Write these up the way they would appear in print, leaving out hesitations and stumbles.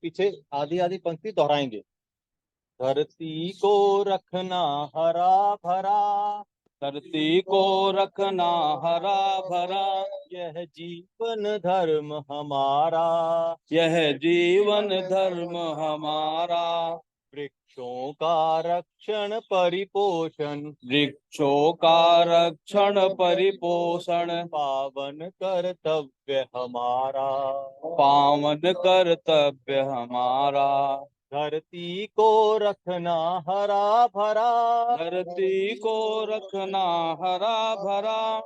पीछे आधी आधी पंक्ति दोहराएंगे। धरती को रखना हरा भरा, धरती को रखना हरा भरा, यह जीवन धर्म हमारा। यह जीवन धर्म हमारा। वृक्षों का रक्षण परिपोषण, वृक्षों का रक्षण परिपोषण, पावन कर्तव्य हमारा। पावन कर्तव्य हमारा। धरती को रखना हरा भरा, धरती को रखना हरा भरा,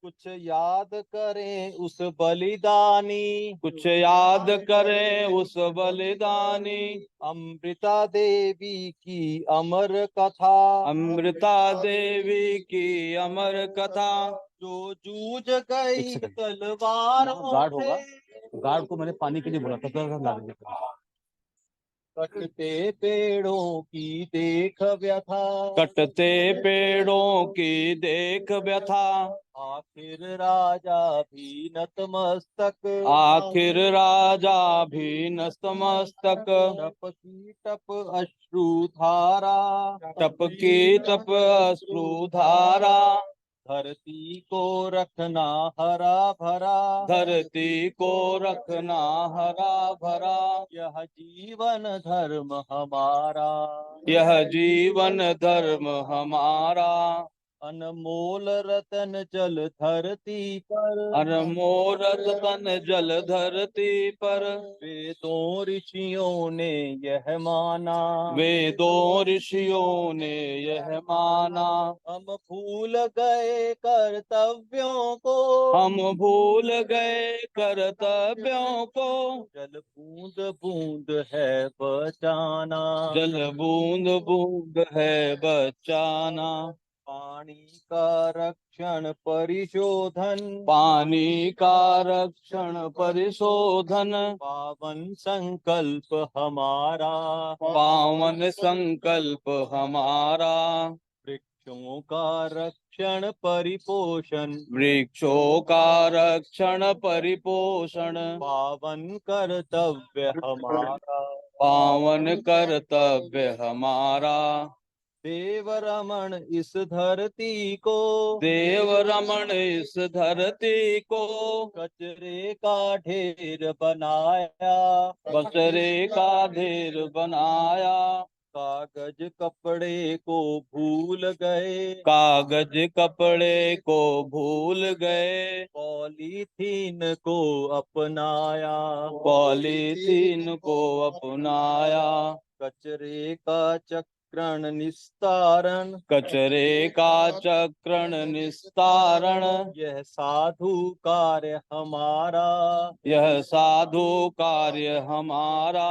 कुछ याद करें उस बलिदानी, कुछ याद करें उस बलिदानी। अमृता देवी की अमर कथा, अमृता देवी की अमर कथा। जो जूझ गई तलवारों गार्ड होगा, से, गार्ड को मैंने पानी के लिए बोला था, तो ला दीजिए। कटते पेड़ों की देख व्यथा, कटते पेड़ों की देख व्यथा, आखिर राजा भी नतमस्तक, आखिर राजा भी नतमस्तक। टप की टप अश्रुधारा, टप की टप अश्रुधारा, धरती को रखना हरा भरा, धरती को रखना हरा भरा, यह जीवन धर्म हमारा। यह जीवन धर्म हमारा। अनमोल रतन जल धरती पर, अनमोल रतन जल धरती पर, वेदों ऋषियों ने यह माना, वेदों ऋषियों ने यह माना। हम भूल गए कर्तव्यों को, हम भूल गए कर्तव्यों को, जल बूंद बूंद है बचाना, जल बूंद बूंद है बचाना। पानी का रक्षण परिशोधन, पानी का रक्षण परिशोधन, पावन संकल्प हमारा। पावन संकल्प हमारा। वृक्षों का रक्षण परिपोषण, वृक्षों का रक्षण परिपोषण, पावन कर्तव्य हमारा। पावन कर्तव्य हमारा। देव रमण इस धरती को, देव रमण इस धरती को, कचरे का ढेर बनाया, बसरे का ढेर बनाया। कागज कपड़े को भूल गए, कागज कपड़े को भूल गए, पॉलीथीन को अपनाया, पॉलीथीन को अपनाया। कचरे का चक्रण निस्तारण, कचरे का चक्रण निस्तारण, यह साधु कार्य हमारा। यह साधु कार्य हमारा।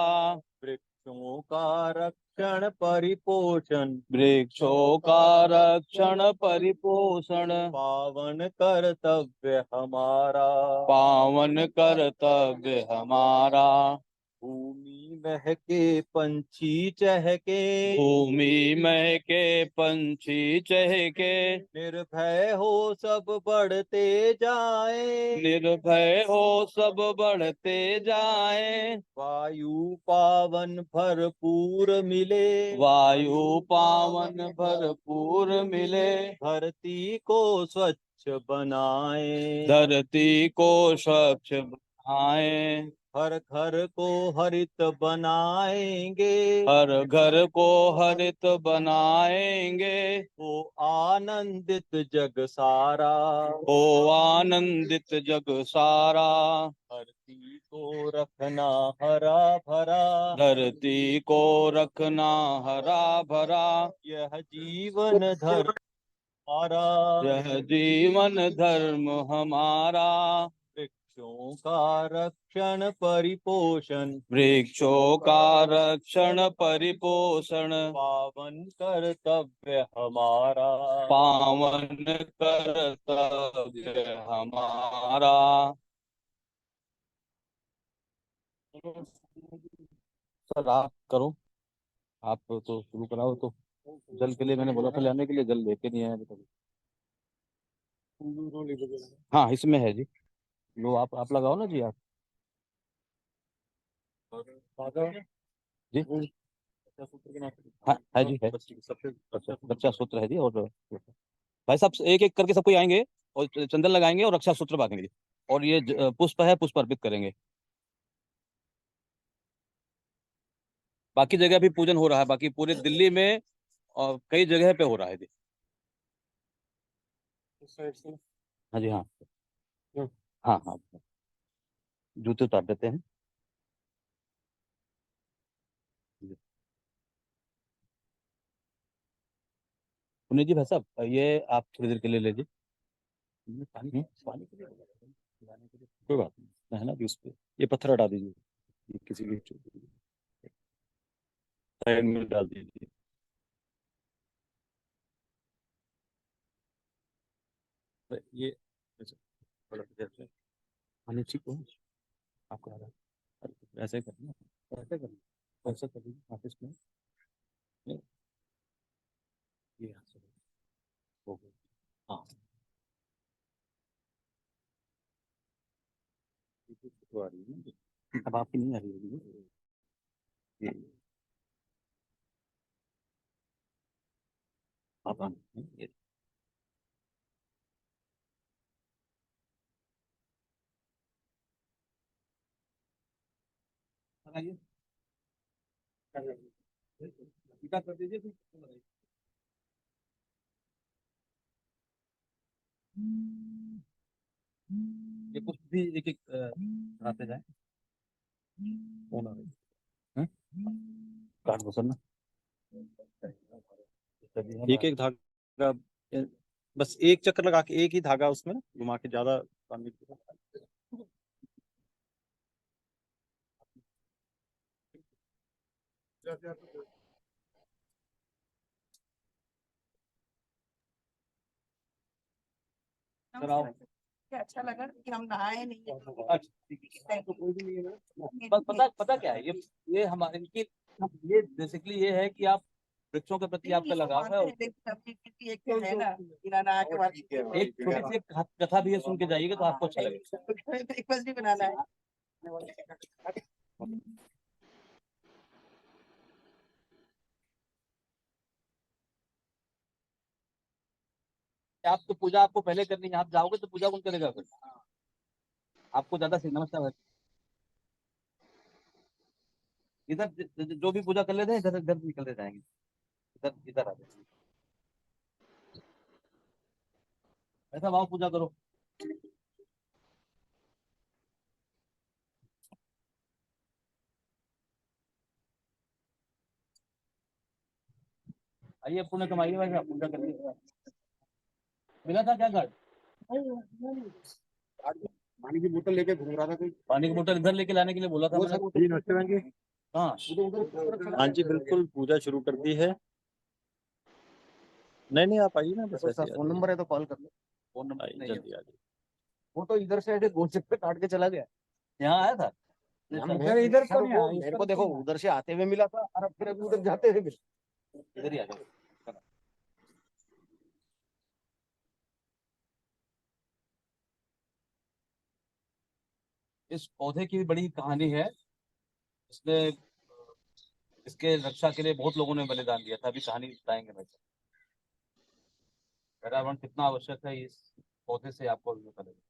वृक्षों का रक्षण परिपोषण, वृक्षों का रक्षण परिपोषण, पावन कर्तव्य हमारा। पावन कर्तव्य हमारा। भूमि महके पंछी चहके, भूमि महके पंछी चहके, निर्भय हो सब बढ़ते जाए, निर्भय हो सब बढ़ते जाए। वायु पावन भरपूर मिले, वायु पावन भरपूर मिले, धरती को स्वच्छ बनाए, धरती को स्वच्छ बनाए। हर घर को हरित बनाएंगे, हर घर को हरित बनाएंगे, हो आनंदित जग सारा। हो आनंदित जग सारा। धरती को रखना हरा भरा, धरती को रखना हरा भरा, यह जीवन धर्म हमारा। यह जीवन धर्म हमारा। वृक्षों का रक्षण परिपोषण, वृक्षों का रक्षण परिपोषण, पावन कर्तव्य हमारा। पावन कर्तव्य हमारा। सर आप करो, आप तो शुरू कराओ। तो जल के लिए मैंने बोला था, ले आने के लिए, जल लेके नहीं आया अभी तक। हाँ इसमें है जी, लो आप लगाओ ना जी आप। जी हाँ है जी है। रक्षा सूत्र है जी। और भाई साहब एक एक करके सब कोई आएंगे और चंदन लगाएंगे और रक्षा सूत्र बांधेंगे और ये पुष्प है, पुष्प अर्पित करेंगे। बाकी जगह भी पूजन हो रहा है, बाकी पूरे दिल्ली में और कई जगह पे हो रहा है जी। हाँ जी हाँ हाँ हाँ। जूते उतार देते हैं। पुनीत जी भाई साहब ये आप थोड़ी देर के लिए लीजिए। पानी पानी के लिए पिलाने के लिए कोई बात नहीं है ना, अभी उस पे ये पत्थर हटा दीजिए। ये किसी भी साइड में डाल दीजिए। ये थोड़ा देर से पानी ठीक हो आपको लगा। ऐसे करना, ऐसे करना, ऐसे कर दीजिए ऑफिस में। ये यहाँ से हो गया। हाँ तो आ रही है ना, अब आपकी नहीं आ रही होगी ये आप ये लगाइए, टीका कर दीजिए फिर लगाइए। ये कुछ भी एक एक आते जाए। कौन आ रही है? काट दो सर ना। एक एक धागा, बस एक चक्कर लगा के एक ही धागा उसमें घुमा के, ज्यादा बांधने की सर आओ। अच्छा लगा कि हम नहाए नहीं है। अच्छा, ठीक है। तो कोई भी नहीं है ना। पता पता क्या है ये हमारे इनकी ये बेसिकली ये है कि आप वृक्षों के प्रति आपका लगाव है। और एक तो है ना बिना नहा के बाद एक छोटी सी कथा भी है, सुन के जाइएगा तो आपको अच्छा लगेगा। ब्रेकफास्ट भी बनाना है। आप तो पूजा आपको पहले करनी है, आप जाओगे तो पूजा कौन करेगा फिर? आपको ज्यादा सही नमस्कार। इधर जो भी पूजा कर लेते हैं इधर इधर निकलते जाएंगे। इधर इधर आ जाएंगे। ऐसा भाव पूजा करो। आइए पुण्य कमाइए भाई साहब, पूजा करिए। मिला था क्या कार्ड? पानी की बोतल लेके घूम रहा था कोई। पानी की बोतल इधर लेके लाने के लिए बोला था मैंने। हाँ हाँ जी बिल्कुल, पूजा शुरू कर दी है। नहीं नहीं, आप आइए ना, बस ऐसे फोन नंबर है तो कॉल कर लो। फोन नंबर आइए, नहीं है। जल्दी आ जाइए। वो तो इधर से ऐसे गोल चक्कर काट के चला गया। यहाँ आया था। इधर को नहीं आया, मेरे को देखो उधर से आते हुए मिला था और अब फिर अभी उधर जाते हुए मिला। इधर ही आ जाओ। इस पौधे की भी बड़ी कहानी है। इसने इसके रक्षा के लिए बहुत लोगों ने बलिदान दिया था, अभी कहानी बताएंगे भाई साहब। पर्यावरण कितना आवश्यक है इस पौधे से आपको भी पता लगेगा।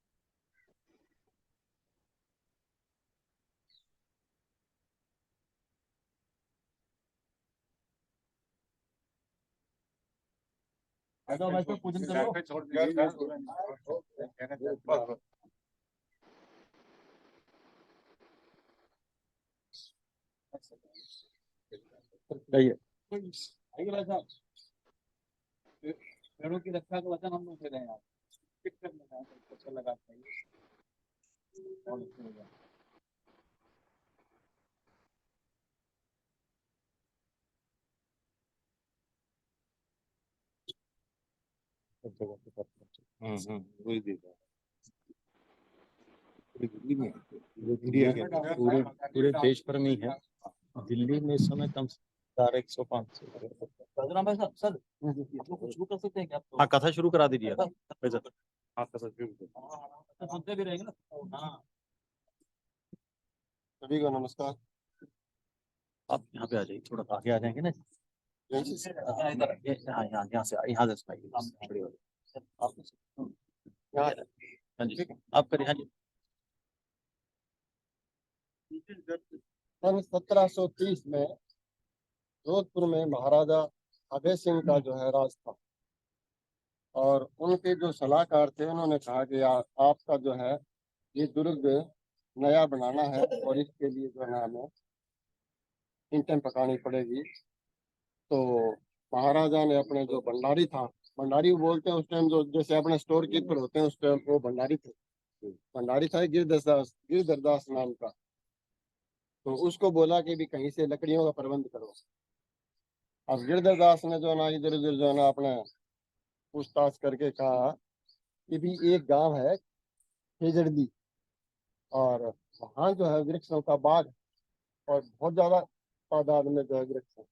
आ जाओ भाई साहब, पूजन करो। आइए। आइए भाई साहब, पेड़ों की रक्षा का वचन हम लोग दे रहे हैं। आप किस करने का है, अच्छा लगा चाहिए और इसमें हो जाए। वही देख रहा पूरी दिल्ली में, इंडिया के पूरे पूरे देश भर में ही है। दिल्ली में इस समय कम से कम 100-500। राजू भाई साहब सर, आप लोग कुछ शुरू कर सकते हैं क्या? हाँ, कथा शुरू करा दीजिए आप। हाँ, कथा शुरू कर। तो सुनते भी रहेंगे ना। हाँ सभी को नमस्कार। आप यहाँ पे आ जाइए, थोड़ा आगे आ जाएंगे ना। इधर यहाँ से सुनाइए बड़ी वाली। हाँ जी, आप करिए। हाँ जी। सन 1730 में जोधपुर में महाराजा अभय सिंह का जो है राज था, और उनके जो सलाहकार थे उन्होंने कहा कि आपका जो है ये दुर्ग नया बनाना है और इसके लिए जो है ना हमें ईंटें पकानी पड़ेगी। तो महाराजा ने अपने जो भंडारी था, भंडारी बोलते हैं उस टाइम, जो जैसे अपने स्टोर कीपर होते हैं उस टाइम वो भंडारी थे। भंडारी था गिरधर दास नाम का। तो उसको बोला कि भी कहीं से लकड़ियों का प्रबंध करो। अब गिरधर दास ने जो ना इधर उधर जो ना अपने पूछताछ करके कहा कि भी एक गांव है खेजड़दी, और वहाँ जो है वृक्षों का बाग, और बहुत ज्यादा तादाद में जो है वृक्ष है,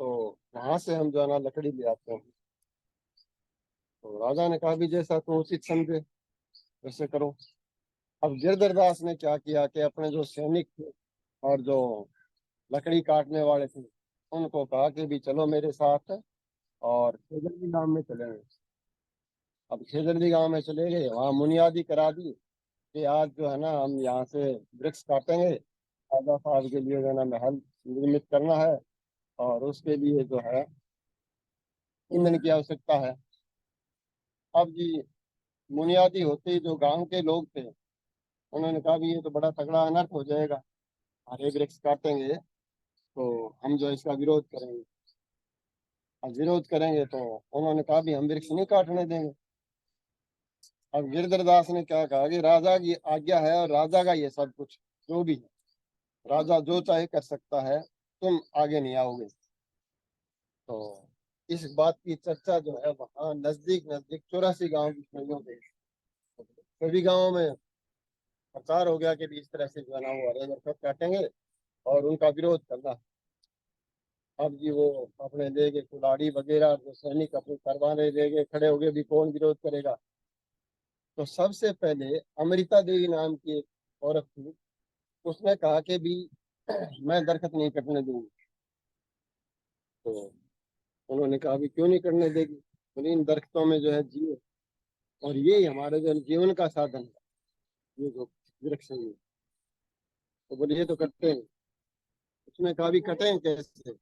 तो वहां से हम जो है ना लकड़ी ले आते हैं। तो राजा ने कहा भी जैसा तो उचित समझे वैसे करो। अब गिरधर दास ने क्या किया कि अपने जो सैनिक थे और जो लकड़ी काटने वाले थे उनको कहा कि भी चलो मेरे साथ और खेजड़दी गांव में चले गए। अब खेजड़दी गांव में चले गए, वहां मुनियादी करा दी कि आज जो है ना हम यहाँ से वृक्ष काटेंगे, राजा साहब के लिए जो है ना महल निर्मित करना है, और उसके लिए जो है ईंधन की आवश्यकता है। अब जी मुनियादी होते ही जो गांव के लोग थे उन्होंने कहा भी ये तो बड़ा तगड़ा अनर्थ हो जाएगा, हरे वृक्ष काटेंगे तो हम जो इसका विरोध करेंगे। अब विरोध करेंगे तो उन्होंने कहा भी हम वृक्ष नहीं काटने देंगे। अब गिरधर दास ने क्या कहा कि राजा की आज्ञा है और राजा का ये सब कुछ जो भी है, राजा जो चाहे कर सकता है, तुम आगे नहीं आओगे। तो इस बात की चर्चा जो है वहाँ नजदीक नजदीक 84 गांव की श्रेणियों में, सभी गांवों में प्रचार हो गया कि भी इस तरह से जो है ना वो हरे दरख्त काटेंगे और उनका विरोध करना। अब जी वो अपने ले गए कुल्हाड़ी वगैरह, जो सैनिक अपने परवाने ले गए, खड़े हो गए भी कौन विरोध करेगा। तो सबसे पहले अमृता देवी नाम की एक औरत थी, उसने कहा कि भी मैं दरख्त नहीं कटने दूंगी। तो उन्होंने कहा भी क्यों नहीं करने देगी, बोले इन दरख्तों में जो है जीव, और ये हमारे जो जीवन का साधन है, ये जो वृक्ष है। तो बोले ये तो कटते हैं। उसने कहा भी कटें कैसे,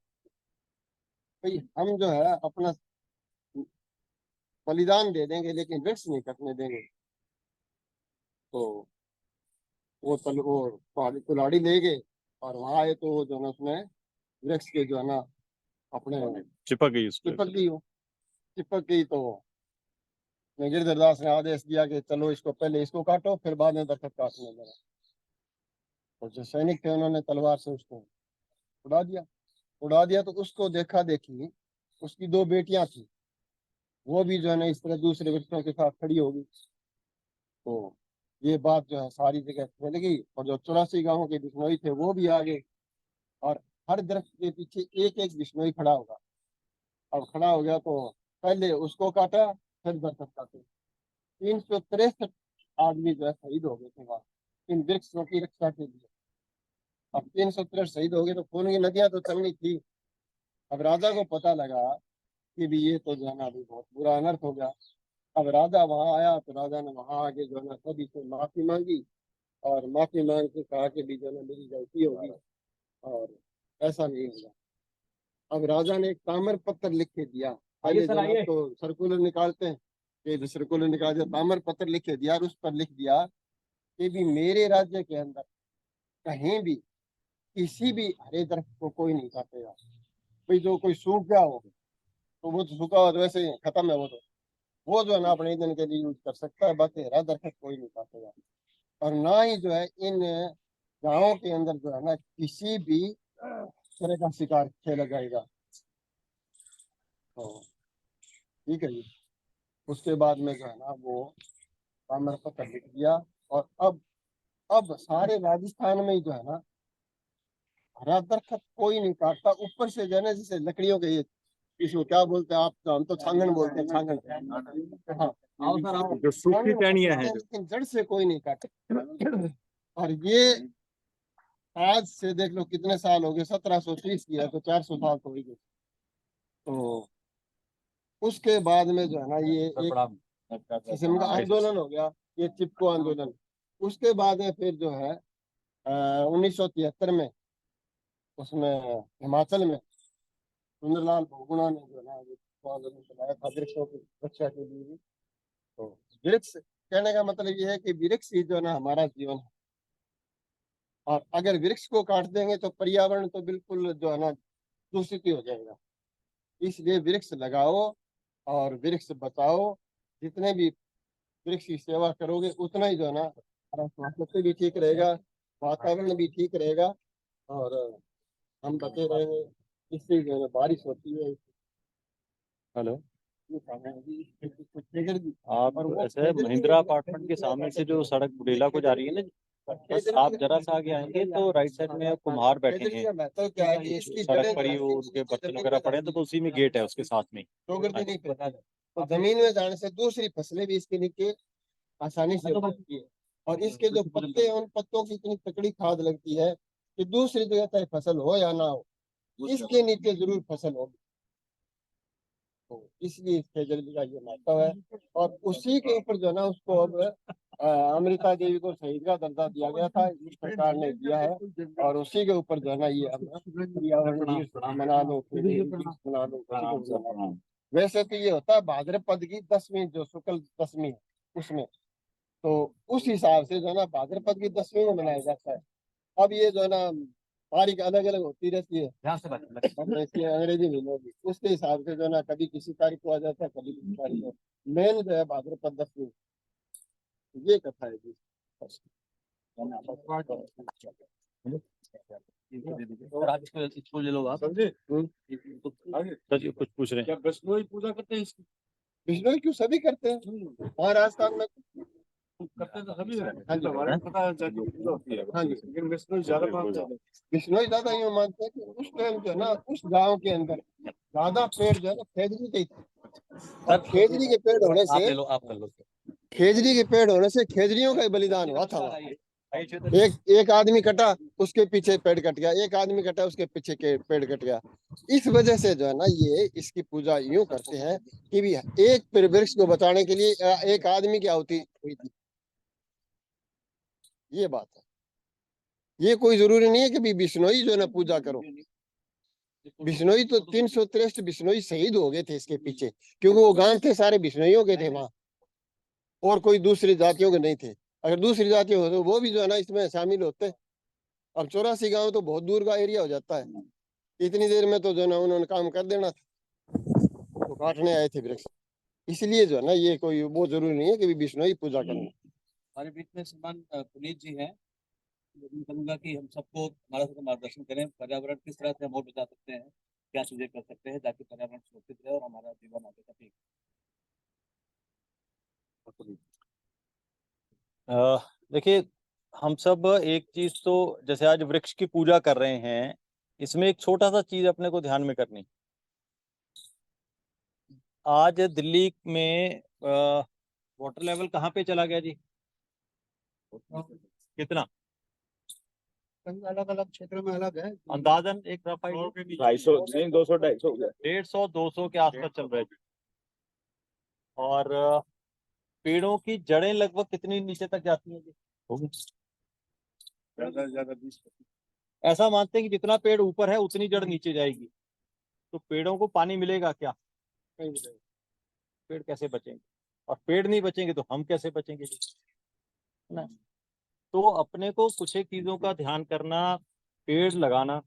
भाई हम जो है अपना बलिदान दे देंगे लेकिन वृक्ष नहीं कटने देंगे। तो वो कुल्हाड़ी ले गए और वहां आए तो वो जो है उसने वृक्ष के जो है ना अपने चिपक गई चिपक गई। तो गिरधर दास ने आदेश दिया कि चलो इसको पहले इसको काटो फिर बाद में दरख्त काटने लगा। तो जो सैनिक थे उन्होंने तलवार से उसको उड़ा दिया। तो उसको देखा देखी उसकी 2 बेटियां थी, वो भी जो है ना इस तरह दूसरे वृक्षों के साथ खड़ी होगी। तो ये बात जो है सारी जगह फैल गई, और जो 84 गांवों के बिश्नोई थे वो भी आ गए, और हर दरख्त के पीछे एक एक बिश्नोई खड़ा होगा। अब खड़ा हो गया तो पहले उसको काटा फिर दरख्त काटे। 363 आदमी जो है शहीद हो गए थे वहां इन वृक्षों की रक्षा के लिए। अब 363 शहीद हो गए तो खून की नदियां तो चलनी थी। अब राजा को पता लगा कि भी ये तो जो है ना अभी बहुत बुरा अनर्थ हो गया। अब राजा वहां आया तो राजा ने वहां आके जो है ना सभी से माफी मांगी, और माफी मांग के कहा कि भी जो है ना मेरी गलती होगी और ऐसा नहीं होगा। अब राजा ने एक ताम्र पत्र लिख के दिया, पहले जो है तो सर्कुलर निकालते हैं, कि सर्कुलर निकाल दिया, ताम्र पत्र लिख के दिया, और उस पर लिख दिया कि भी मेरे राज्य के अंदर कहीं भी किसी भी हरे दरख्त को कोई नहीं काटेगा। भाई जो कोई सूख गया हो तो वो तो सूखा हुआ तो वैसे ही खत्म है, वो जो है ना अपने ईंधन के लिए यूज कर सकता है, बाकी हरा दरख्त कोई नहीं काटेगा। और ना ही जो है इन गाँवों के अंदर जो है ना किसी भी तरह का शिकार खेला जाएगा। तो ठीक है जी। उसके बाद में जो है ना वो ताम्र पत्र लिख दिया, और अब सारे राजस्थान में ही जो है ना हरा दरख्त कोई नहीं काटता। ऊपर से जो है ना जैसे लकड़ियों के ये इसको क्या बोलते हैं आप, तो हम तो छांगन बोलते हैं, छांगन। हाँ जो सूखी टहनियां हैं लेकिन जड़ से कोई नहीं काटे। और ये आज से देख लो कितने साल हो गए, 1730 की है तो 400 साल तो हो गए। तो उसके बाद में जो है ना ये एक किस्म का आंदोलन हो गया, ये चिपको आंदोलन। उसके बाद में फिर जो है 1973 में उसमें हिमाचल में सुंदरलाल बहुगुणा ने जो है ना ये चिपको आंदोलन चलाया था वृक्षों की रक्षा के लिए। तो वृक्ष कहने का मतलब ये है कि वृक्ष ही जो है ना हमारा जीवन है, और अगर वृक्ष को काट देंगे तो पर्यावरण तो बिल्कुल जो है ना दूषित ही हो जाएगा। इसलिए वृक्ष लगाओ और वृक्ष बचाओ। जितने भी वृक्ष की सेवा करोगे उतना ही जो है ना हमारा स्वास्थ्य भी ठीक रहेगा, वातावरण भी ठीक रहेगा, और हम बचे रहेंगे। इससे जो है बारिश होती है। हेलो, आप ऐसे महिंद्रा अपार्टमेंट के सामने से जो सड़क बुडेला को जा रही है ना, बस आप जरा सा आगे आएंगे तो राइट साइड में कुम्हार बैठे हैं, तो क्या है कि इसकी सड़क पर ही वो उनके बर्तन वगैरह पड़े हैं, तो उसी में गेट है उसके साथ में। प्रकृति नहीं पता, तो जमीन में जाने से दूसरी फसलें भी इसके नीचे आसानी से उगती है। और इसके जो पत्ते हैं उन पत्तों की इतनी तकड़ी खाद लगती है कि दूसरी जगह चाहे फसल हो या ना हो, इसके नीचे जरूर फसल होगी। तो इसलिए इसके जल्दी का ये महत्व है। और उसी के ऊपर जो है ना उसको अब अमृता देवी को शहीद का दर्जा दिया गया था, इस सरकार ने दिया है। और उसी के ऊपर जो है ना ये पर्यावरण दिवस मना लो, मना लो। वैसे तो ये होता है भाद्रपद की 10वीं जो शुक्ल दशमी है उसमें, तो उस हिसाब से जो है ना भाद्रपद की 10वीं में मनाया जाता है। अब ये जो है ना तारीख अलग अलग होती रहती है, ऐसी अंग्रेजी महीनों की, उसके हिसाब से जो है ना कभी किसी तारीख को आ जाता है, कभी किसी तारीख को। मेन जो है भाद्रपद 10वीं, ये कथा है जी। और आप इसको ले लो आप। समझे? सर कुछ पूछ रहे हैं, क्या बिश्नोई पूजा करते हैं इसकी? बिश्नोई क्यों, सभी करते हैं महाराष्ट्र में करते तो सभी है। हाँ जी, हमारे पता है जाके पूजा होती है, हाँ जी। लेकिन बिश्नोई ज्यादा मानते हैं। बिश्नोई ज्यादा यूँ मानते हैं कि उस टाइम जो है ना उस गांव के अंदर ज्यादा पेड़ जो है ना खेजड़ी के, और खेजड़ी के पेड़ होने आप से, ले लो, आप कर लो। खेजड़ी के पेड़ होने से खेजड़ियों का ही बलिदान हुआ था वहाँ। एक आदमी कटा उसके पीछे पेड़ कट गया, एक आदमी कटा उसके पीछे के पेड़ कट गया। इस वजह से जो है ना ये इसकी पूजा यूं करते हैं कि भी एक पेड़ वृक्ष को बचाने के लिए एक आदमी की आहुति हुई थी। ये बात है, ये कोई जरूरी नहीं है कि भी बिश्नोई जो है ना पूजा करो। बिश्नोई तो 363 बिश्नोई शहीद हो गए थे इसके पीछे, क्योंकि वो गांव थे सारे बिश्नोइयों के थे वहां, और कोई दूसरी जातियों के नहीं थे। अगर दूसरी जातियों हो तो वो भी जो है ना इसमें शामिल होते। अब 84 गांव तो बहुत दूर का एरिया हो जाता है, इतनी देर में तो जो है ना उन्होंने काम कर देना था, तो काटने आए थे वृक्ष। इसलिए जो है ना ये कोई वो जरूरी नहीं है कि बिश्नोई पूजा करना। हमारे बीच में श्रीमान पुनीत जी हैं, मैं कहूँगा कि हम सबको हमारा सबको मार्गदर्शन करें, पर्यावरण किस तरह से हम और बचा सकते हैं, क्या चीजें कर सकते हैं ताकि पर्यावरण सुरक्षित रहे और हमारा जीवन आगे का ठीक। देखिए, हम सब एक चीज तो जैसे आज वृक्ष की पूजा कर रहे हैं, इसमें एक छोटा सा चीज अपने को ध्यान में करनी। आज दिल्ली में वाटर लेवल कहाँ पे चला गया जी? कितना? अलग अलग क्षेत्रों में अलग है, अंदाजन एक रफ आइडिया 250 नहीं 200 250 150 200 के आसपास चल रहा है जी। और पेड़ों की जड़ें लगभग कितनी नीचे तक जाती हैं जी? होगी ज्यादा 20। ऐसा मानते हैं कि जितना पेड़ ऊपर है उतनी जड़ नीचे जाएगी, तो पेड़ों को पानी मिलेगा क्या? नहीं मिलेगा। पेड़ कैसे बचेंगे? और पेड़ नहीं बचेंगे तो हम कैसे बचेंगे जी? है ना? तो अपने को कुछ एक चीजों का ध्यान करना, पेड़ लगाना,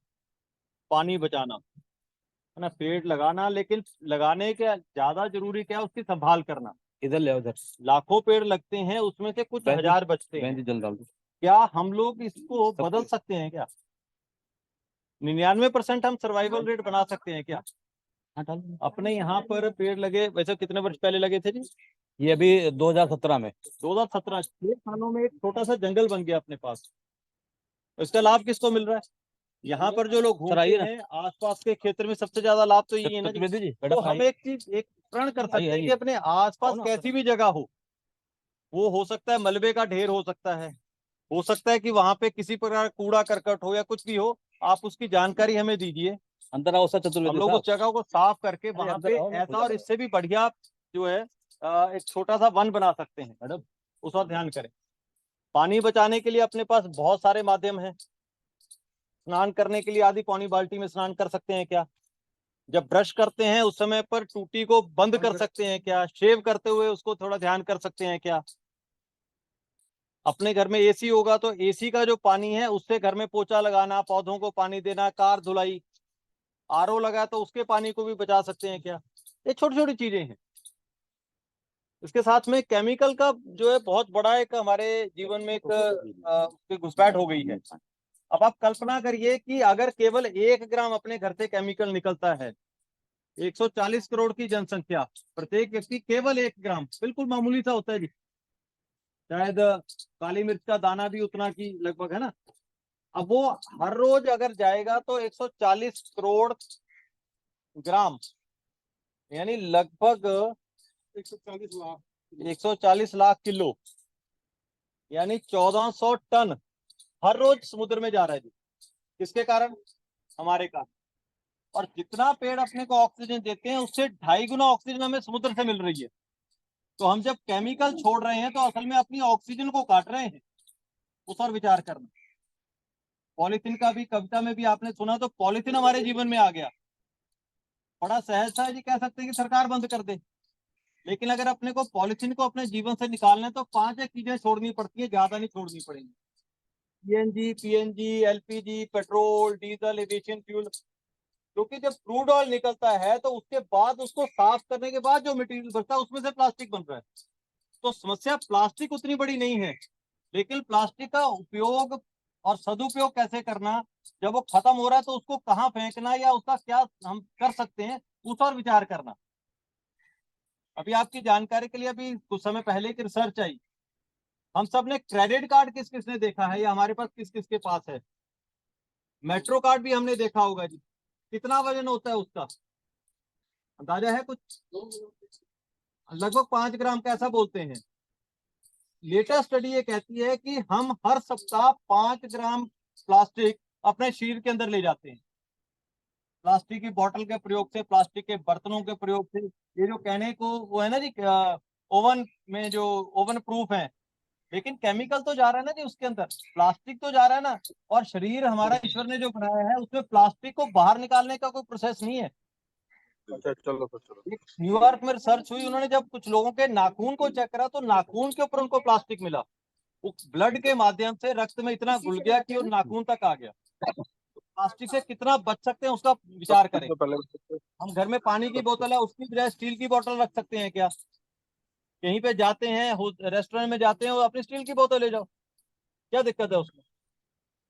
पानी बचाना, है ना, पेड़ लगाना, लेकिन लगाने के ज्यादा जरूरी क्या है, उसकी संभाल करना। इधर ले उधर लाखों पेड़ लगते हैं, उसमें से कुछ हजार बचते हैं। जल डाल दो। क्या हम लोग इसको बदल सकते हैं क्या? 99% हम सर्वाइवल रेट बना सकते हैं क्या? अपने यहाँ पर पेड़ लगे वैसे कितने वर्ष पहले लगे थे जी? ये अभी 2017 में 2017 6 सालों में एक छोटा सा जंगल बन गया अपने पास। इसका लाभ किसको मिल रहा है? यहाँ पर जो लोग घूमते हैं आसपास के क्षेत्र में सबसे ज्यादा लाभ तो यही है ना जी। तो हम एक चीज एक प्रण कर सकते हैं कि अपने आसपास कैसी भी जगह हो, वो हो सकता है मलबे का ढेर हो सकता है, हो सकता है कि वहां पे किसी प्रकार का कूड़ा करकट हो या कुछ भी हो, आप उसकी जानकारी हमें दीजिए। अंदर आओ सर हम चतुर्वेदी लोग साहब। उस जगह को साफ करके अरे वहां अंदर पे आओ ना, ऐसा और इससे भी बढ़िया जो है एक छोटा सा वन बना सकते हैं मैडम, उस और ध्यान करें। पानी बचाने के लिए अपने पास बहुत सारे माध्यम हैं। स्नान करने के लिए आधी पौनी बाल्टी में स्नान कर सकते हैं क्या? जब ब्रश करते हैं उस समय पर टूटी को बंद कर सकते हैं क्या? शेव करते हुए उसको थोड़ा ध्यान कर सकते हैं क्या? अपने घर में एसी होगा तो एसी का जो पानी है उससे घर में पोछा लगाना, पौधों को पानी देना, कार धुलाई। आरओ लगा तो उसके पानी को भी बचा सकते हैं क्या? ये छोटी छोटी चीजें हैं। इसके साथ में केमिकल का जो है बहुत बड़ा एक हमारे जीवन में एक उसकी घुसपैठ हो गई है। अब आप कल्पना करिए कि अगर केवल 1 ग्राम अपने घर से केमिकल निकलता है, 140 करोड़ की जनसंख्या, प्रत्येक व्यक्ति केवल 1 ग्राम, बिल्कुल मामूली सा होता है जी। शायद काली मिर्च का दाना भी उतना की लगभग है ना। अब वो हर रोज अगर जाएगा तो 140 करोड़ ग्राम, यानी लगभग 140 लाख किलो, यानी 1400 टन हर रोज समुद्र में जा रहा है जी। किसके कारण? हमारे कारण। और जितना पेड़ अपने को ऑक्सीजन देते हैं उससे 2.5 गुना ऑक्सीजन हमें समुद्र से मिल रही है। तो हम जब केमिकल छोड़ रहे हैं तो असल में अपनी ऑक्सीजन को काट रहे हैं। उस पर विचार करना। पॉलिथीन का भी कविता में भी आपने सुना, तो पॉलिथीन हमारे जीवन में आ गया। बड़ा सहज था जी, कह सकते हैं कि सरकार बंद कर दे, लेकिन अगर अपने को पॉलिथीन को अपने जीवन से निकालना है तो 5 एक चीजें छोड़नी पड़ती है, ज्यादा नहीं छोड़नी पड़ेगी। CNG, PNG, LPG, petrol, diesel, aviation fuel. क्योंकि जब क्रूड ऑयल निकलता है तो उसके बाद उसको साफ करने के बाद जो मटेरियल बचता है उसमें से प्लास्टिक बन रहा है। तो समस्या प्लास्टिक उतनी बड़ी नहीं है, लेकिन प्लास्टिक का उपयोग और सदुपयोग कैसे करना, जब वो खत्म हो रहा है तो उसको कहाँ फेंकना या उसका क्या हम कर सकते हैं, उस पर विचार करना। अभी आपकी जानकारी के लिए अभी कुछ समय पहले की रिसर्च आई। हम सब ने क्रेडिट कार्ड किस किस ने देखा है या हमारे पास किस किस के पास है? मेट्रो कार्ड भी हमने देखा होगा जी। कितना वजन होता है उसका, अंदाजा है कुछ? लगभग 5 ग्राम का ऐसा बोलते हैं। लेटेस्ट स्टडी ये कहती है कि हम हर सप्ताह 5 ग्राम प्लास्टिक अपने शरीर के अंदर ले जाते हैं। प्लास्टिक की बोतल के प्रयोग से, प्लास्टिक के बर्तनों के प्रयोग से, ये जो कहने को वो है ना जी, ओवन में जो ओवन प्रूफ है, लेकिन केमिकल तो जा रहा है ना जी उसके अंदर, प्लास्टिक तो जा रहा है ना। और शरीर हमारा ईश्वर ने जो बनाया है उसमें प्लास्टिक को बाहर निकालने का कोई प्रोसेस नहीं है। अच्छा चलो तो चलो। न्यूयॉर्क में रिसर्च हुई, उन्होंने जब कुछ लोगों के नाखून को चेक करा तो नाखून के ऊपर उनको प्लास्टिक मिला। वो ब्लड के माध्यम से रक्त में इतना घुल गया कि वो नाखून तक आ गया। प्लास्टिक से कितना बच सकते हैं उसका विचार करें। हम घर में पानी की बोतल है उसकी बजाय स्टील की बोतल रख सकते हैं क्या? कहीं पे जाते हैं, रेस्टोरेंट में जाते हैं और अपनी स्टील की बोतल ले जाओ, क्या दिक्कत है उसमें?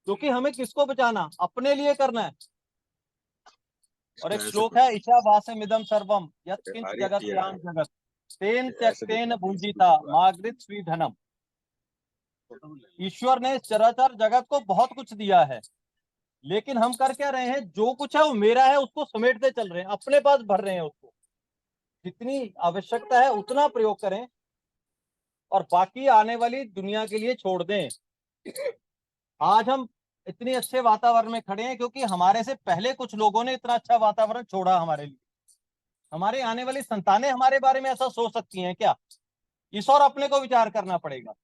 क्योंकि हमें किसको बचाना, अपने लिए करना है। और एक श्लोक है, ईशावास्यमिदं सर्वम यत्किंच जगत्याम जगत तेन त्यक्तेन भुंजीता मागृत स्वीधनम। ईश्वर ने चराचर जगत को बहुत कुछ दिया है, लेकिन हम कर क्या रहे हैं? जो कुछ है वो मेरा है उसको समेटते चल रहे हैं, अपने पास भर रहे हैं उसको। जितनी आवश्यकता है उतना प्रयोग करें और बाकी आने वाली दुनिया के लिए छोड़ दें। आज हम इतने अच्छे वातावरण में खड़े हैं क्योंकि हमारे से पहले कुछ लोगों ने इतना अच्छा वातावरण छोड़ा हमारे लिए। हमारे आने वाली संतानें हमारे बारे में ऐसा सोच सकती हैं क्या? इस और अपने को विचार करना पड़ेगा।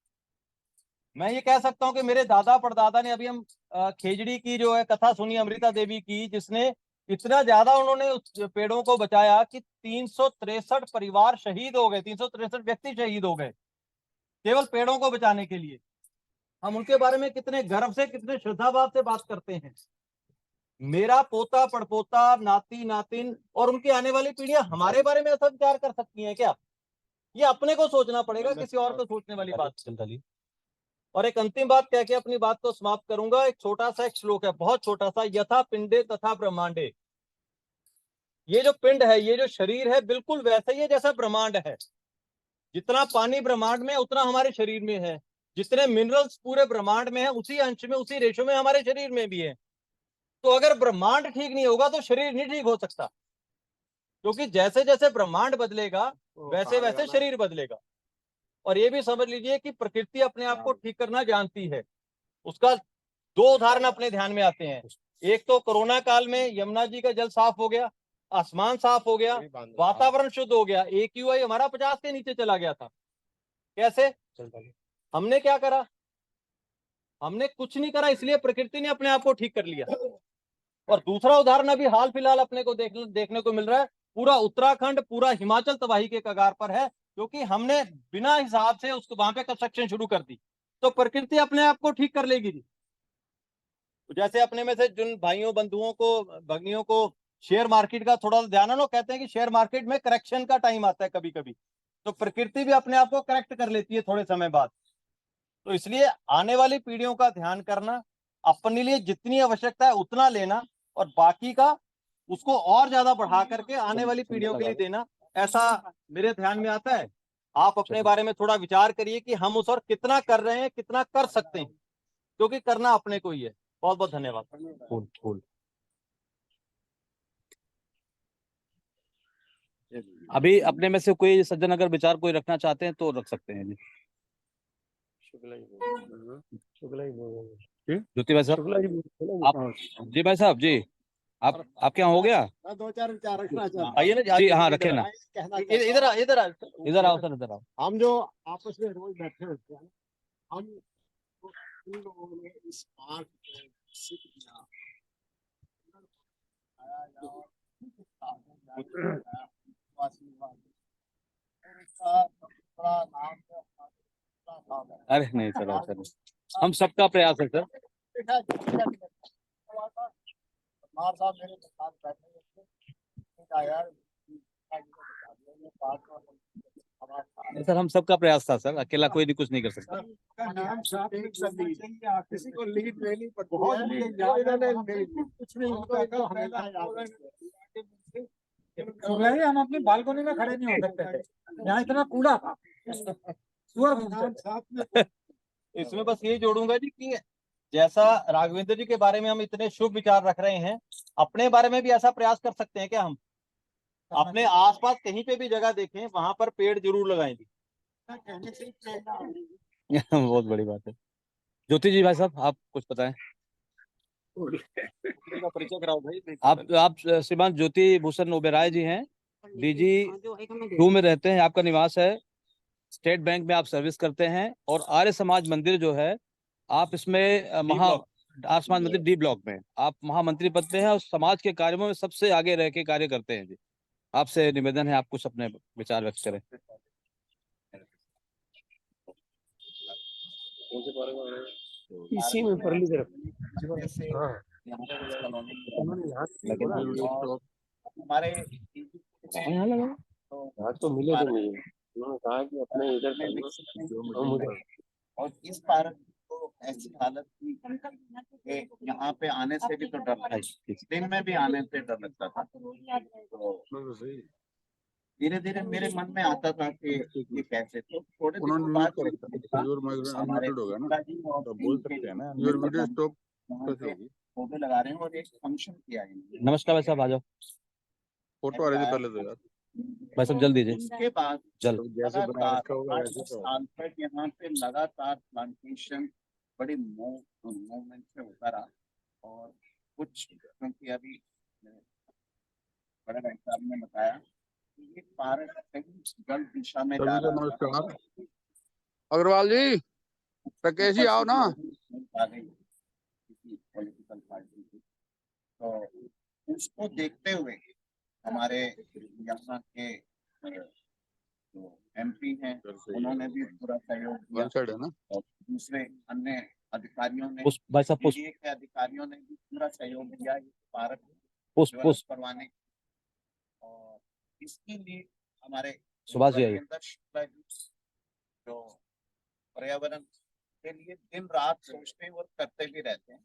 मैं ये कह सकता हूं कि मेरे दादा परदादा ने, अभी हम खेजड़ी की जो है कथा सुनी अमृता देवी की, जिसने इतना ज्यादा उन्होंने उस पेड़ों को बचाया कि 363 परिवार शहीद हो गए, 363 व्यक्ति शहीद हो गए केवल पेड़ों को बचाने के लिए। हम उनके बारे में कितने गर्व से, कितने श्रद्धाभाव से बात करते हैं। मेरा पोता पड़पोता, नाती नातिन और उनकी आने वाली पीढ़ियां हमारे बारे में ऐसा विचार कर सकती हैं क्या? ये अपने को सोचना पड़ेगा, किसी और को सोचने वाली बात। और एक अंतिम बात कह के अपनी बात को समाप्त करूंगा। एक छोटा सा एक श्लोक है, बहुत छोटा सा, यथा पिंडे तथा ब्रह्मांडे। ये जो पिंड है, ये जो शरीर है, बिल्कुल वैसा ही है जैसा ब्रह्मांड है। जितना पानी ब्रह्मांड में उतना हमारे शरीर में है, जितने मिनरल्स पूरे ब्रह्मांड में है उसी अंश में, उसी रेशो में हमारे शरीर में भी है। तो अगर ब्रह्मांड ठीक नहीं होगा तो शरीर नहीं ठीक हो सकता, क्योंकि जैसे जैसे ब्रह्मांड बदलेगा वैसे वैसे शरीर बदलेगा। और ये भी समझ लीजिए कि प्रकृति अपने आप को ठीक करना जानती है। उसका दो उदाहरण अपने ध्यान में आते हैं। एक तो कोरोना काल में यमुना जी का जल साफ हो गया, आसमान साफ हो गया, वातावरण शुद्ध हो गया, AQI हमारा 50 के नीचे चला गया था। कैसे? हमने क्या करा? हमने कुछ नहीं करा, इसलिए प्रकृति ने अपने आप को ठीक कर लिया। और दूसरा उदाहरण अभी हाल फिलहाल अपने को देखने को मिल रहा है, पूरा उत्तराखंड, पूरा हिमाचल तबाही के कगार पर है, क्योंकि हमने बिना हिसाब से उसको वहां पे कंस्ट्रक्शन शुरू कर दी। तो प्रकृति अपने आप को ठीक कर लेगी जी। जैसे अपने में से जिन भाइयों बंधुओं को, भगिनियों को शेयर मार्केट का थोड़ा ध्यान है ना, कहते हैं कि शेयर मार्केट में करेक्शन का टाइम आता है कभी कभी, तो प्रकृति भी अपने आप को करेक्ट कर लेती है थोड़े समय बाद। तो इसलिए आने वाली पीढ़ियों का ध्यान करना, अपने लिए जितनी आवश्यकता है उतना लेना, और बाकी का उसको और ज्यादा बढ़ा करके आने वाली पीढ़ियों के लिए देना, ऐसा मेरे ध्यान में आता है। आप अपने बारे में थोड़ा विचार करिए कि हम उस और कितना कर रहे हैं, कितना कर सकते हैं, क्योंकि करना अपने को ही है। बहुत बहुत धन्यवाद। फूल अभी अपने में से कोई सज्जन अगर विचार कोई रखना चाहते हैं तो रख सकते हैं जी। ज्योति भाई साहब, आप जी भाई साहब जी, आपके यहाँ हो गया? दो चार विचार रखना चाहता आइए ना जी हाँ, रखे ना। इधर आओ, इधर आओ, इधर आओ सर, इधर आओ। हम जो आपस में रोज बैठे होते हैं, हम इन लोगों ने इस पार्क को विकसित किया, और इसका बड़ा नाम अरे नहीं सर, सर हम सबका प्रयास है सर। साहब मेरे साथ बैठे थे यार, सर हम सबका प्रयास था सर, अकेला कोई भी कुछ नहीं कर सकता। किसी को लीड लेनी पड़ती है, कुछ नहीं होता। हम अपनी बालकनी में खड़े नहीं हो सकते थे, यहाँ इतना कूड़ा था, सुअर घूमते। इसमें बस ये जोड़ूंगा जी कि जैसा राघवेंद्र जी के बारे में हम इतने शुभ विचार रख रहे हैं, अपने बारे में भी ऐसा प्रयास कर सकते हैं क्या? हम अपने आसपास कहीं पे भी जगह देखें, वहां पर पेड़ जरूर लगाएं जी। बहुत बड़ी बात है। ज्योति जी भाई साहब, आप कुछ बताएं। परिचय कराओ भाई। आप श्रीमान ज्योति भूषण ओबेराय जी हैं, DG 2 में रहते हैं, आपका निवास है, स्टेट बैंक में आप सर्विस करते हैं, और आर्य समाज मंदिर जो है आप इसमें आर्य समाज मंदिर D ब्लॉक में आप महामंत्री पद पे हैं, और समाज के कार्यों में सबसे आगे रह के कार्य करते हैं जी। आपसे निवेदन है आप कुछ अपने विचार व्यक्त करें। इसी में परली तरफ हमारे तो मिले तो नहीं, उन्होंने कहा कि अपने इधर और इस पार्क को ऐसी हालत थी कि यहाँ पे आने से भी तो डर लगता, दिन में भी आने से डर लगता था। तो धीरे धीरे मेरे मन में आता था कि ये कैसे, तो थोड़े दिनों बाद हमारे बोल सकते हैं ना, फोटो लगा रहे हैं और एक फंक्शन किया है। नमस्कार भाई साहब, आ जाओ। फोटो आ रही थी पहले तो यार, भाई साहब जल्द दीजिए। उसके बाद जल्द साल तक यहाँ पे लगातार प्लांटेशन बड़ी मूवमेंट से होता रहा, और कुछ क्योंकि अभी बड़े भाई साहब ने बताया कि ये पार्क कहीं गलत दिशा में जा रहा है। नमस्कार अग्रवाल जी, राकेश जी आओ ना। पॉलिटिकल पार्टी की, तो उसको देखते हुए हमारे यहाँ के जो MP हैं उन्होंने भी पूरा सहयोग दिया, है ना, और दूसरे अन्य अधिकारियों ने, भाई साहब PDA के अधिकारियों ने भी पूरा सहयोग दिया पार्क करवाने। और इसके लिए हमारे सुभाष जी जो पर्यावरण के लिए दिन रात सोचते और करते भी रहते हैं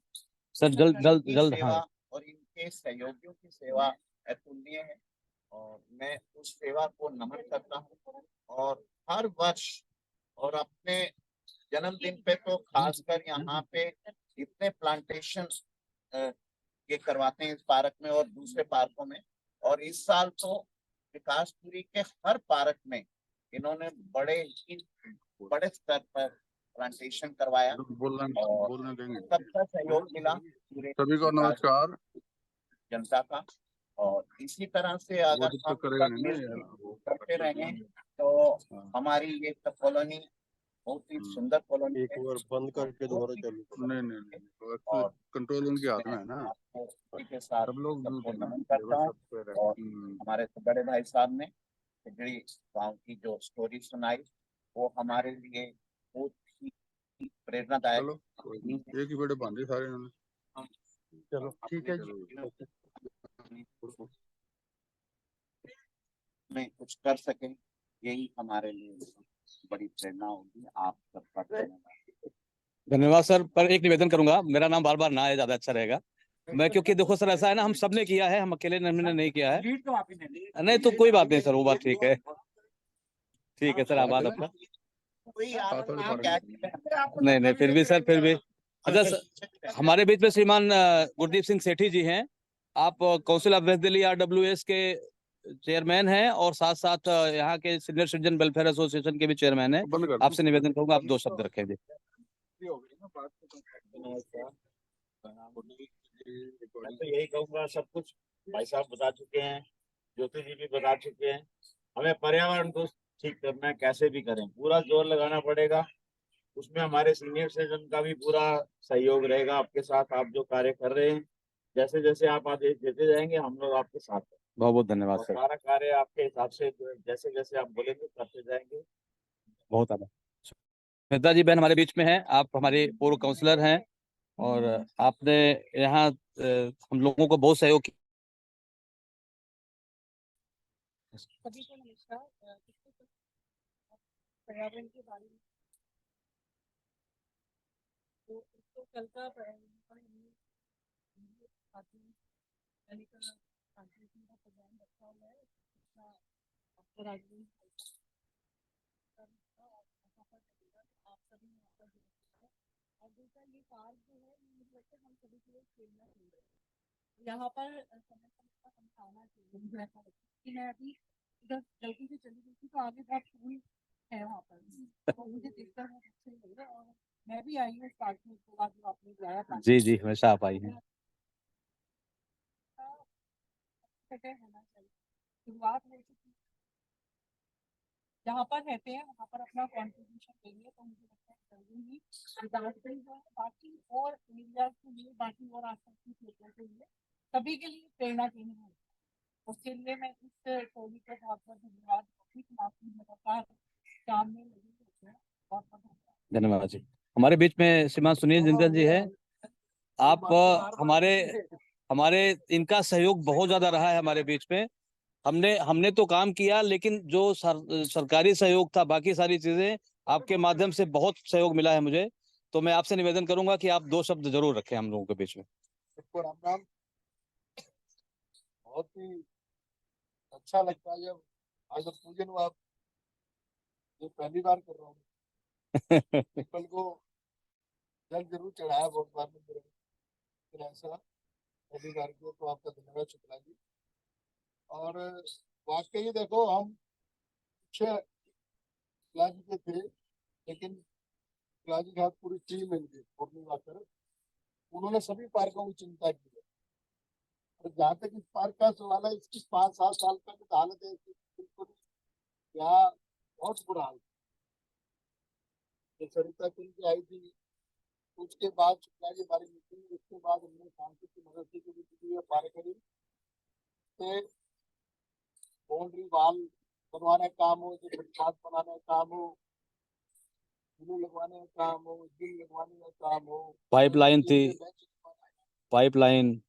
सर, जल्द हाँ। और इनके सहयोगियों की सेवा अतुलनीय है, और मैं उस सेवा को नमन करता हूँ। और हर वर्ष और अपने जन्मदिन पे तो खासकर यहाँ पे इतने प्लांटेशन ये करवाते हैं इस पार्क में और दूसरे पार्कों में, और इस साल तो विकासपुरी के हर पार्क में इन्होंने बड़े स्तर पर प्लांटेशन करवाया और बोलने देंगे सबका सहयोग मिला पूरे सभी को नमस्कार। जनता का। और इसी तरह से वो अगर तो हम करेगा सब नहीं ना मिलकर यार। करते रहे तो हमारी ये कॉलोनी बहुत ही सुंदर कॉलोनी एक है। बार बंद करके दोबारा चालू करो। नहीं और कंट्रोल उनके हाथ में है ना। आपको इसी के साथ सब लोग सबको ना नमन करता हूँ। और हम्म, हमारे बड़े भाई साहब ने खिजड़ी गांव की जो स्टोरी सुनाई वो हमारे लिए बहुत ही प्रेरणादायक चलो एक ही बेटे बांधे सारे इन्होंने। चलो ठीक है जी। में कुछ कर सके, यही हमारे लिए बड़ी प्रेरणा होगी। आप सबका धन्यवाद। धन्यवाद सर। पर एक निवेदन करूंगा, मेरा नाम बार बार ना आए, ज्यादा अच्छा रहेगा। मैं क्योंकि देखो सर, ऐसा है ना, हम सब ने किया है, हम अकेले ने हमने नहीं किया है। लीड तो आप ही ने ली। नहीं तो कोई बात नहीं सर, वो बात ठीक है। ठीक है सर, आभार आपका। कोई आप थोड़ी नाम पढ़ेंगे। क्या है? नहीं नहीं, फिर भी सर, फिर भी अच्छा सर, हमारे बीच में श्रीमान गुरदीप सिंह सेठी जी हैं। आप council of West Delhi RWS के चेयरमैन हैं और साथ साथ यहाँ के सीनियर सिटीजन वेलफेयर एसोसिएशन के भी चेयरमैन हैं। बंद कर दो। आपसे निवेदन करूंगा, आप 2 शब्द रखें जी। मैं तो यही कहूंगा, सब कुछ भाई साहब बता चुके हैं, ज्योति जी भी बता चुके हैं। हमें पर्यावरण को ठीक करना है, कैसे भी करें, पूरा जोर लगाना पड़ेगा। उसमें हमारे सीनियर सिटीजन का भी पूरा सहयोग रहेगा आपके साथ। आप जो कार्य कर रहे हैं, जैसे जैसे आप आदेश देते जाएंगे, हम लोग आपके साथ हैं। बहुत बहुत धन्यवाद और सर। सारा कार्य आपके हिसाब से जैसे जैसे आप बोलेंगे करते जाएंगे। बहुत आभार। श्वेता जी बहन हमारे बीच में हैं, आप हमारे पूर्व काउंसलर हैं और आपने यहाँ हम लोगों को बहुत सहयोग किया। सभी को नमस्कार। पर्यावरण के बारे में तो कल का प्रोग्राम रखा हुआ है। आप सभी यहाँ पर और दूसरा ये कार्य जो है, मुझे लगता है हम सभी के लिए प्रेरणा मिल रही है। यहाँ पर समय का समझाना चाहिए। मुझे ऐसा लगता है कि मैं अभी इधर गलती से चली गई थी, तो आगे बहुत फूल है वहाँ पर, तो मुझे देखकर बहुत अच्छा लग रहा है। और मैं भी आई हूँ इस पार्क में उसके बाद जो आपने बुलाया जी जी, हमेशा आप आई हैं। होना चाहिए। शुरुआत हो चुकी है, जहाँ पर रहते हैं वहाँ पर अपना कॉन्ट्रीब्यूशन देंगे तो मुझे लगता है जल्दी ही दार्जिलिंग जो है बाकी और एरिया के लिए, बाकी और आसपास के क्षेत्रों के लिए, सभी के लिए प्रेरणा केंद्र है। उसके लिए मैं इस टोली को बहुत बहुत धन्यवाद लगातार काम में लगी हुई है। बहुत बहुत धन्यवाद जी। हमारे बीच में श्रीमान सुनील जिंदल जी है। आप हमारे इनका सहयोग बहुत ज्यादा रहा है हमारे बीच में। हमने तो काम किया, लेकिन जो सरकारी सहयोग था, बाकी सारी चीजें आपके माध्यम से बहुत सहयोग मिला है मुझे। तो मैं आपसे निवेदन करूंगा कि आप 2 शब्द जरूर रखें हम लोगों के बीच में। सबको राम राम। बहुत ही अच्छा लगता है जब आज पूजन हुआ। ये पहली बार कर रहा हूँ। पीपल को जल जरूर चढ़ाया बहुत बार मंदिर में, लेकिन ऐसा पहली बार किया, तो आपका धन्यवाद शुक्ला जी। और वाकई देखो, हम पीछे के थे, लेकिन के साथ पूरी टीम मिलकर पूर्णिमा कर उन्होंने सभी पार्कों की चिंता की है। और जहाँ तक इस पार्क का सवाल है, इसकी 5-7 साल तक हालत है बिल्कुल यहाँ बहुत बुरा हाल। सरिता कुंज आई थी, उसके बाद शुक्ला जी हमारी मीटिंग, उसके बाद हमने शांति की मदद की पार्क करी बाउंड्री वाल बनवाने का काम हो, फुटपाथ बनाने का काम हो, लगवाने का काम हो, जिम लगवाने का काम हो, पाइपलाइन थी, पाइपलाइन।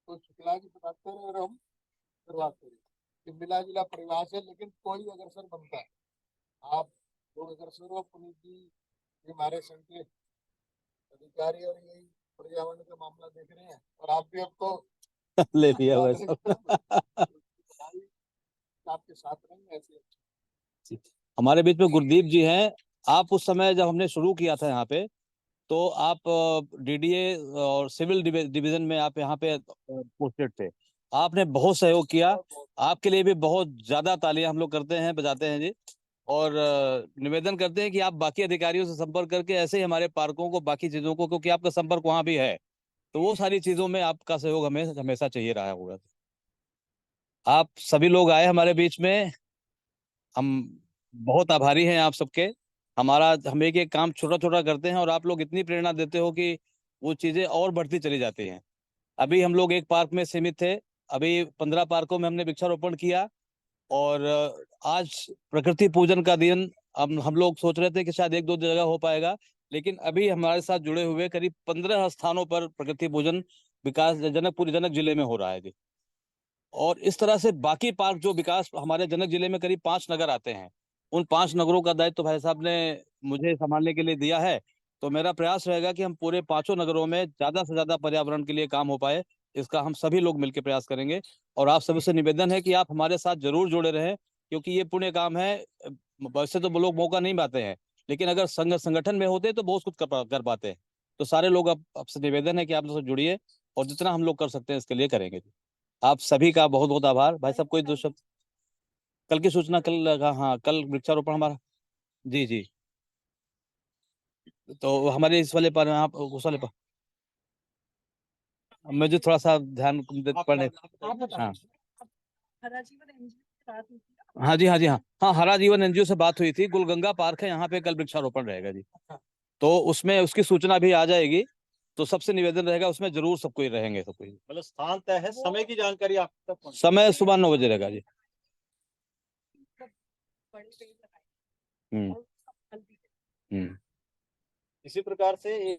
तो शुक्ला जी बताते रहे और हम करवाते रहे कि मिला जुला प्रयास है, लेकिन कोई अग्रसर बनता है। आप लोग अग्रसर हो, पुनीत जी हमारे संघ के अधिकारी और यही पर्यावरण का मामला देख रहे हैं, और आप भी अब तो ले लिया हुआ सब। आपके साथ रहेंगे ऐसे। हमारे बीच में गुरदीप जी हैं। आप उस समय जब हमने शुरू किया था यहाँ पे, तो आप DDA और सिविल डिवीजन में आप यहाँ पे पोस्टेड थे। आपने बहुत सहयोग किया, आपके लिए भी बहुत ज्यादा तालियां हम लोग करते हैं, बजाते हैं जी। और निवेदन करते हैं कि आप बाकी अधिकारियों से संपर्क करके ऐसे ही हमारे पार्कों को, बाकी चीजों को, क्योंकि आपका संपर्क वहां भी है, तो वो सारी चीजों में आपका सहयोग हमें हमेशा चाहिए रहा होगा। आप सभी लोग आए हमारे बीच में, हम बहुत आभारी हैं आप सबके। हम एक एक काम छोटा छोटा करते हैं और आप लोग इतनी प्रेरणा देते हो कि वो चीजें और बढ़ती चली जाती हैं। अभी हम लोग एक पार्क में सीमित थे, अभी 15 पार्कों में हमने वृक्षारोपण किया। और आज प्रकृति पूजन का दिन, हम लोग सोच रहे थे कि शायद एक दो जगह हो पाएगा, लेकिन अभी हमारे साथ जुड़े हुए करीब 15 स्थानों पर प्रकृति पूजन विकास जनक जिले में हो रहा है जी। और इस तरह से बाकी पार्क जो विकास हमारे जनक जिले में करीब 5 नगर आते हैं, उन 5 नगरों का दायित्व तो भाई साहब ने मुझे संभालने के लिए दिया है। तो मेरा प्रयास रहेगा कि हम पूरे 5 नगरों में ज्यादा से ज्यादा पर्यावरण के लिए काम हो पाए, इसका हम सभी लोग मिलकर प्रयास करेंगे। और आप सभी से निवेदन है कि आप हमारे साथ जरूर जुड़े रहें, क्योंकि ये पुण्य काम है। वैसे तो लोग मौका नहीं पाते हैं, लेकिन अगर संगठन में होते तो बहुत कुछ कर पाते हैं। तो सारे लोग आपसे निवेदन है कि आप लोग से जुड़िए, और जितना हम लोग कर सकते हैं इसके लिए करेंगे। आप सभी का बहुत बहुत आभार। भाई साहब कोई दो शब्द? कल की सूचना कल लगा, हाँ कल वृक्षारोपण हमारा। जी जी। तो हमारे इस वाले पर, आप उस वाले पर मुझे थोड़ा सा ध्यान पड़ने। हाँ हरा जीवन एनजीओ की बात हुई थी ना? हाँ जी, हाँ जी, हाँ हाँ, हरा जीवन एनजीओ से बात हुई थी। गुलगंगा पार्क है यहाँ पे, कल वृक्षारोपण रहेगा जी। तो उसमें उसकी सूचना भी आ जाएगी, तो सबसे निवेदन रहेगा उसमें जरूर सबको ही रहेंगे, सबको ही। मतलब स्थान तय है, समय की जानकारी आप तक पहुंचे। समय सुबह 9 बजे रहेगा जी। बड़े पेड़ लगाए हम्म और सब फल भी है। हम्म। इसी प्रकार से